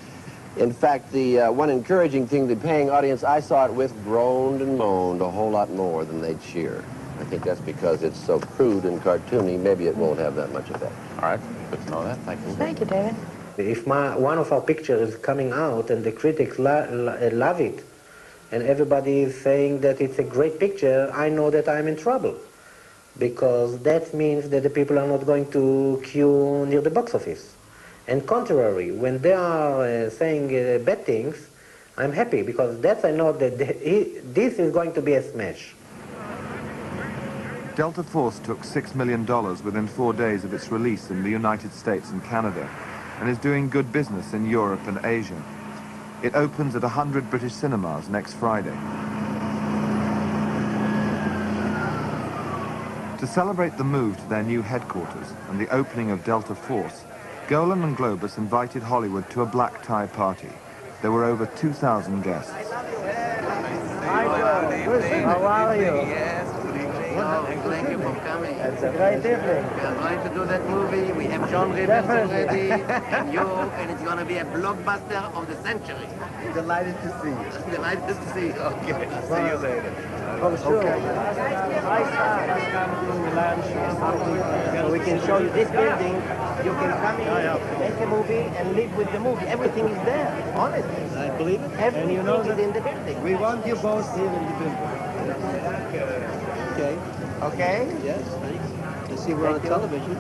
Speaker 15: In fact, the one encouraging thing, the paying audience I saw it with groaned and moaned a whole lot more than they cheer. I think that's because it's so crude and cartoony, maybe it won't have that much effect. All right, good to know that. Thank you.
Speaker 1: Thank you, David.
Speaker 5: If one of our pictures is coming out and the critics love it, and everybody is saying that it's a great picture, I know that I'm in trouble. Because that means that the people are not going to queue near the box office. And contrary, when they are saying bad things, I'm happy, because that's I know that this is going to be a smash.
Speaker 4: Delta Force took $6 million within 4 days of its release in the United States and Canada, and is doing good business in Europe and Asia. It opens at 100 British cinemas next Friday. To celebrate the move to their new headquarters and the opening of Delta Force, Golan and Globus invited Hollywood to a black tie party. There were over 2,000 guests.
Speaker 5: How are you?
Speaker 3: Thank you for coming.
Speaker 5: It's a great evening.
Speaker 3: We are going to do that movie. We have John Rivers already, and you, and it's going to be a blockbuster of the century.
Speaker 16: Delighted to see you.
Speaker 3: Delighted to see you. Okay. See you later.
Speaker 5: Oh, sure. So we can show you this building. You can come in, make a movie, and live with the movie. Everything is there, honestly.
Speaker 2: I believe it.
Speaker 5: Everything
Speaker 2: and you know
Speaker 5: is in the building.
Speaker 2: We want you both here in the building. Okay.
Speaker 5: Okay?
Speaker 2: Yes, thanks. You see, we're on television.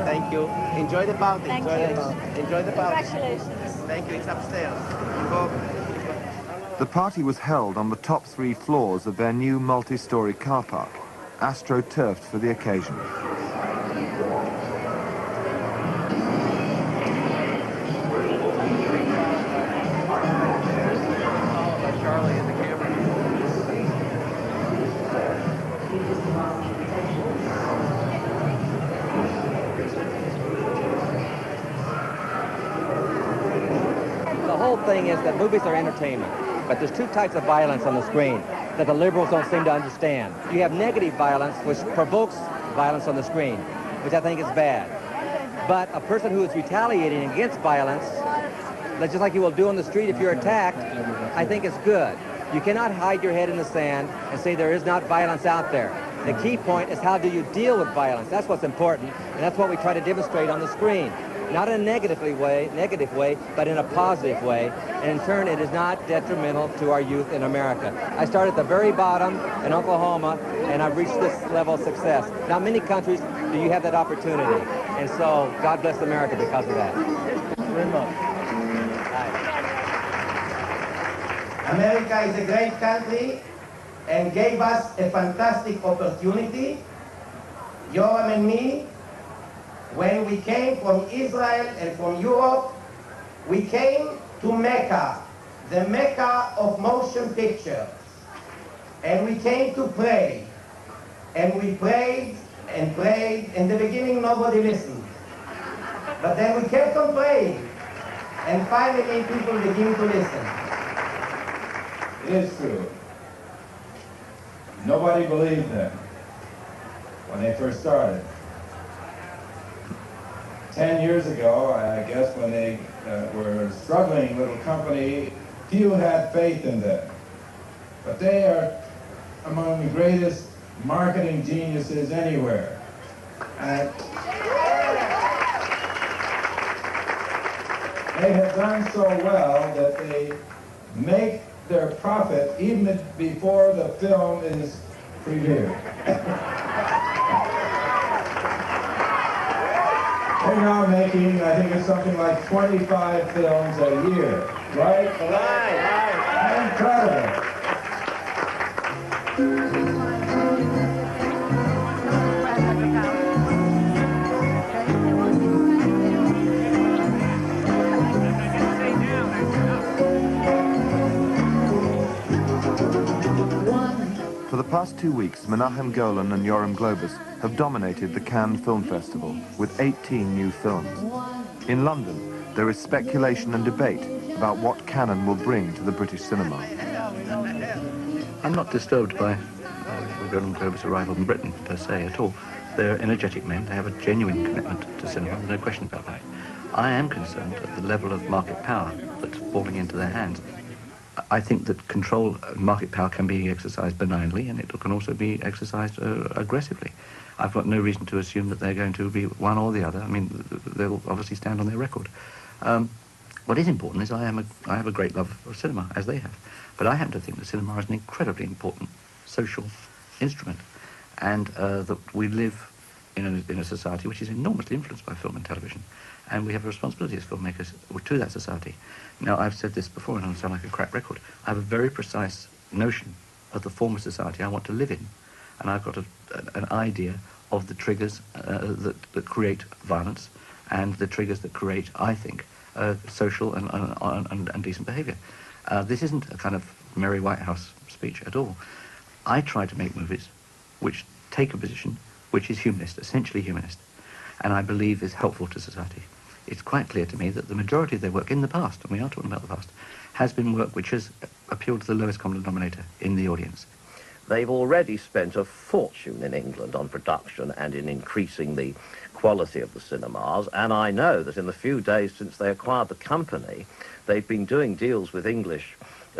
Speaker 5: Thank you. Enjoy the party.
Speaker 20: Thank
Speaker 5: Enjoy
Speaker 20: you.
Speaker 5: the party. Enjoy the party.
Speaker 20: Congratulations.
Speaker 5: Thank you. It's upstairs.
Speaker 4: The party was held on the top 3 floors of their new multi-story car park, astro-turfed for the occasion.
Speaker 21: The whole thing is that movies are entertainment, but there's 2 types of violence on the screen that the liberals don't seem to understand. You have negative violence, which provokes violence on the screen, which I think is bad. But a person who is retaliating against violence, just like you will do on the street if you're attacked, I think is good. You cannot hide your head in the sand and say there is not violence out there. The key point is how do you deal with violence. That's what's important, and that's what we try to demonstrate on the screen. Not in a negative way, but in a positive way. And in turn, it is not detrimental to our youth in America. I started at the very bottom in Oklahoma, and I've reached this level of success. Not many countries do you have that opportunity. And so, God bless America because of that.
Speaker 2: Very much.
Speaker 3: America is a great country and gave us a fantastic opportunity. Yoram and me, when we came from Israel and from Europe, we came to Mecca, the Mecca of motion pictures. And we came to pray. And we prayed and prayed. In the beginning, nobody listened. But then we kept on praying. And finally, people began to listen.
Speaker 17: It is true. Nobody believed them when they first started. 10 years ago, I guess, when they were a struggling little company, few had faith in them. But they are among the greatest marketing geniuses anywhere. And they have done so well that they make their profit even before the film is premiered. They're now making, I think it's something like 25 films a year. Right? Incredible.
Speaker 4: For the past 2 weeks, Menahem Golan and Yoram Globus have dominated the Cannes Film Festival with 18 new films. In London, there is speculation and debate about what Cannes will bring to the British cinema.
Speaker 7: I'm not disturbed by Golan Globus' arrival in Britain, per se, at all. They're energetic men. They have a genuine commitment to cinema. There's no question about that. I am concerned at the level of market power that's falling into their hands. I think that control market power can be exercised benignly, and it can also be exercised aggressively. I've got no reason to assume that they're going to be one or the other. I mean, they'll obviously stand on their record. What is important is I have a great love for cinema, as they have. But I happen to think that cinema is an incredibly important social instrument, and that we live in a society which is enormously influenced by film and television, and we have a responsibility as filmmakers to that society. Now, I've said this before, and I sound like a cracked record. I have a very precise notion of the form of society I want to live in, and I've got an idea of the triggers that create violence, and the triggers that create, I think, social and decent behaviour. This isn't a kind of Merry White House speech at all. I try to make movies which take a position which is humanist, essentially humanist, and I believe is helpful to society. It's quite clear to me that the majority of their work in the past, and we are talking about the past, has been work which has appealed to the lowest common denominator in the audience.
Speaker 15: They've already spent a fortune in England on production and in increasing the quality of the cinemas, and I know that in the few days since they acquired the company, they've been doing deals with English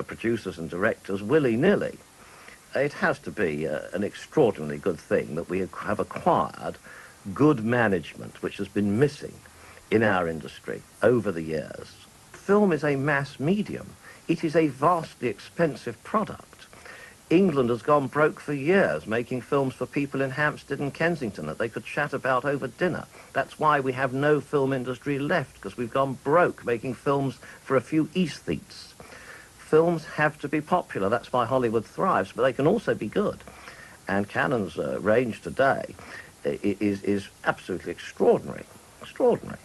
Speaker 15: producers and directors willy-nilly. It has to be an extraordinarily good thing that we have acquired good management, which has been missing in our industry over the years. Film is a mass medium. It is a vastly expensive product. England has gone broke for years making films for people in Hampstead and Kensington that they could chat about over dinner. That's why we have no film industry left, because we've gone broke making films for a few aesthetes. Films have to be popular. That's why Hollywood thrives, but they can also be good. And Cannon's range today is absolutely extraordinary. Extraordinary.